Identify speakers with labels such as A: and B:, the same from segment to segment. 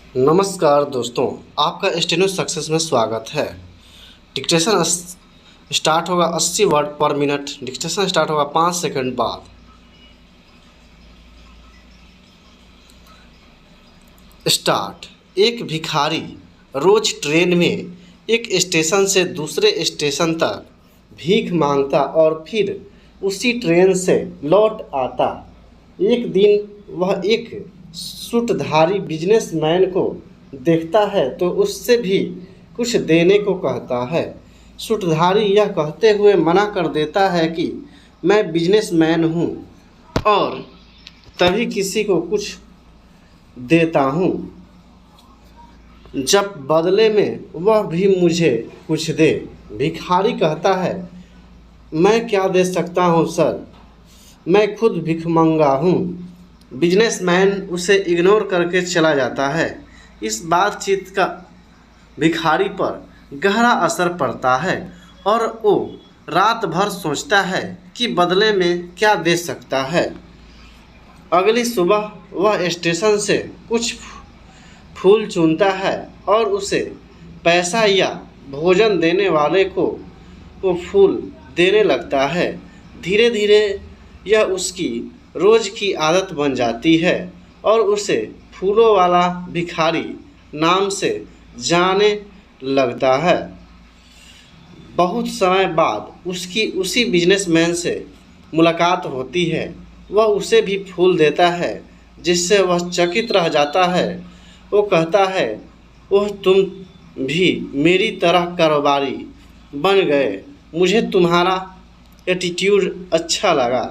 A: नमस्कार दोस्तों, आपका स्टेनो सक्सेस में स्वागत है। डिक्टेशन स्टार्ट होगा 80 वर्ड पर मिनट। डिक्टेशन स्टार्ट होगा 5 सेकंड बाद। स्टार्ट। एक भिखारी रोज ट्रेन में एक स्टेशन से दूसरे स्टेशन तक भीख मांगता और फिर उसी ट्रेन से लौट आता। एक दिन वह एक सूटधारी बिजनेसमैन को देखता है तो उससे भी कुछ देने को कहता है। सूटधारी यह कहते हुए मना कर देता है कि मैं बिजनेसमैन हूँ और तभी किसी को कुछ देता हूँ जब बदले में वह भी मुझे कुछ दे। भिखारी कहता है, मैं क्या दे सकता हूँ सर, मैं खुद भिखमंगा हूँ। बिजनेसमैन उसे इग्नोर करके चला जाता है। इस बातचीत का भिखारी पर गहरा असर पड़ता है और वो रात भर सोचता है कि बदले में क्या दे सकता है। अगली सुबह वह स्टेशन से कुछ फूल चुनता है और उसे पैसा या भोजन देने वाले को वो फूल देने लगता है। धीरे धीरे यह उसकी रोज़ की आदत बन जाती है और उसे फूलों वाला भिखारी नाम से जाने लगता है। बहुत समय बाद उसकी उसी बिजनेसमैन से मुलाकात होती है। वह उसे भी फूल देता है जिससे वह चकित रह जाता है। वो कहता है, ओह तुम भी मेरी तरह कारोबारी बन गए, मुझे तुम्हारा एटीट्यूड अच्छा लगा।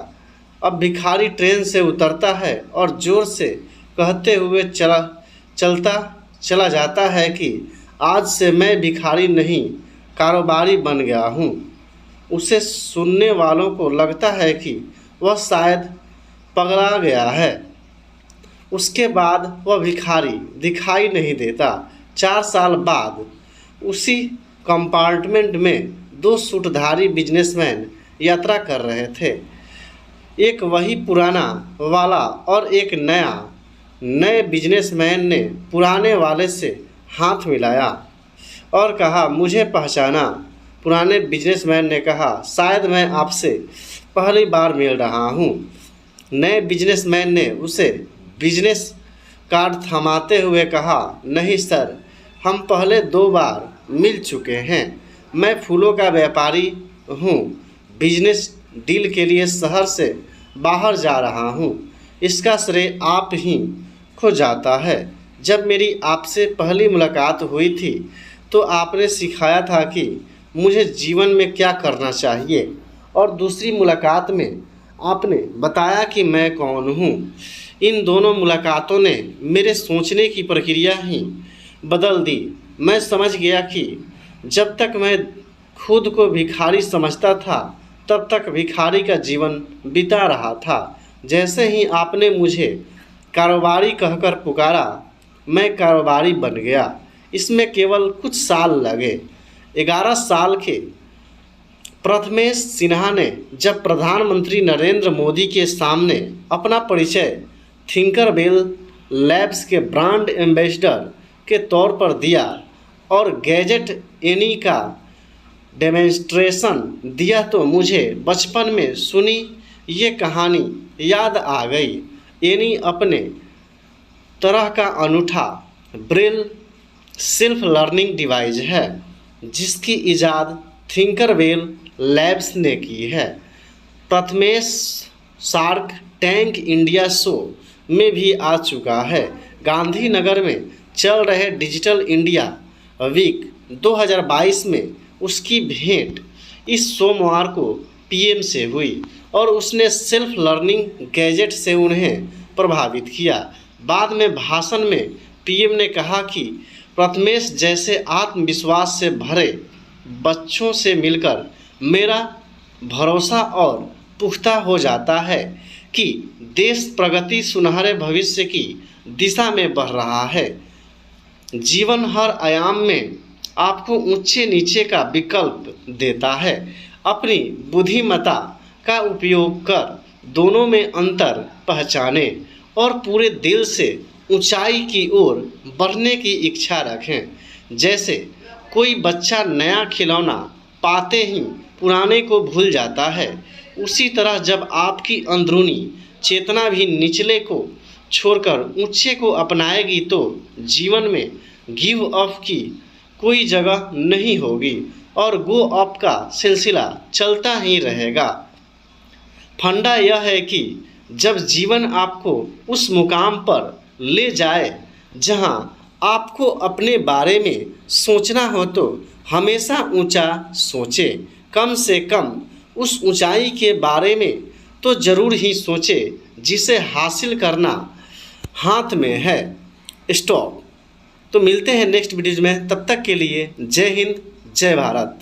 A: अब भिखारी ट्रेन से उतरता है और ज़ोर से कहते हुए चलता चला जाता है कि आज से मैं भिखारी नहीं कारोबारी बन गया हूँ। उसे सुनने वालों को लगता है कि वह शायद पगला गया है। उसके बाद वह भिखारी दिखाई नहीं देता। 4 साल बाद उसी कंपार्टमेंट में 2 सूटधारी बिजनेसमैन यात्रा कर रहे थे। एक वही पुराना वाला और एक नए बिजनेसमैन ने पुराने वाले से हाथ मिलाया और कहा, मुझे पहचाना। पुराने बिजनेसमैन ने कहा, शायद मैं आपसे पहली बार मिल रहा हूँ। नए बिजनेसमैन ने उसे बिजनेस कार्ड थमाते हुए कहा, नहीं सर, हम पहले 2 बार मिल चुके हैं। मैं फूलों का व्यापारी हूँ, बिजनेस डील के लिए शहर से बाहर जा रहा हूँ। इसका श्रेय आप ही को जाता है। जब मेरी आपसे पहली मुलाकात हुई थी तो आपने सिखाया था कि मुझे जीवन में क्या करना चाहिए और दूसरी मुलाकात में आपने बताया कि मैं कौन हूँ। इन दोनों मुलाकातों ने मेरे सोचने की प्रक्रिया ही बदल दी। मैं समझ गया कि जब तक मैं खुद को भिखारी समझता था तब तक भिखारी का जीवन बिता रहा था। जैसे ही आपने मुझे कारोबारी कहकर पुकारा, मैं कारोबारी बन गया। इसमें केवल कुछ साल लगे। 11 साल के प्रथमेश सिन्हा ने जब प्रधानमंत्री नरेंद्र मोदी के सामने अपना परिचय थिंकरबेल लैब्स के ब्रांड एम्बेसडर के तौर पर दिया और गैजेट एनी का डेमोन्स्ट्रेशन दिया तो मुझे बचपन में सुनी ये कहानी याद आ गई। एनी अपने तरह का अनूठा ब्रेल सेल्फ लर्निंग डिवाइस है जिसकी इजाद थिंकरबेल लैब्स ने की है। Prathamesh shark tank India show में भी आ चुका है। गांधीनगर में चल रहे डिजिटल इंडिया वीक 2022 में उसकी भेंट इस सोमवार को पीएम से हुई और उसने सेल्फ लर्निंग गैजेट से उन्हें प्रभावित किया। बाद में भाषण में पीएम ने कहा कि प्रथमेश जैसे आत्मविश्वास से भरे बच्चों से मिलकर मेरा भरोसा और पुख्ता हो जाता है कि देश प्रगति सुनहरे भविष्य की दिशा में बढ़ रहा है। जीवन हर आयाम में आपको ऊंचे नीचे का विकल्प देता है। अपनी बुद्धिमत्ता का उपयोग कर दोनों में अंतर पहचानें और पूरे दिल से ऊंचाई की ओर बढ़ने की इच्छा रखें। जैसे कोई बच्चा नया खिलौना पाते ही पुराने को भूल जाता है, उसी तरह जब आपकी अंदरूनी चेतना भी निचले को छोड़कर ऊंचे को अपनाएगी तो जीवन में गिव अप की कोई जगह नहीं होगी और गो अप का सिलसिला चलता ही रहेगा। फंडा यह है कि जब जीवन आपको उस मुकाम पर ले जाए जहां आपको अपने बारे में सोचना हो तो हमेशा ऊंचा सोचें। कम से कम उस ऊंचाई के बारे में तो ज़रूर ही सोचें जिसे हासिल करना हाथ में है। स्टॉप। तो मिलते हैं नेक्स्ट वीडियो में, तब तक के लिए जय हिंद, जय भारत।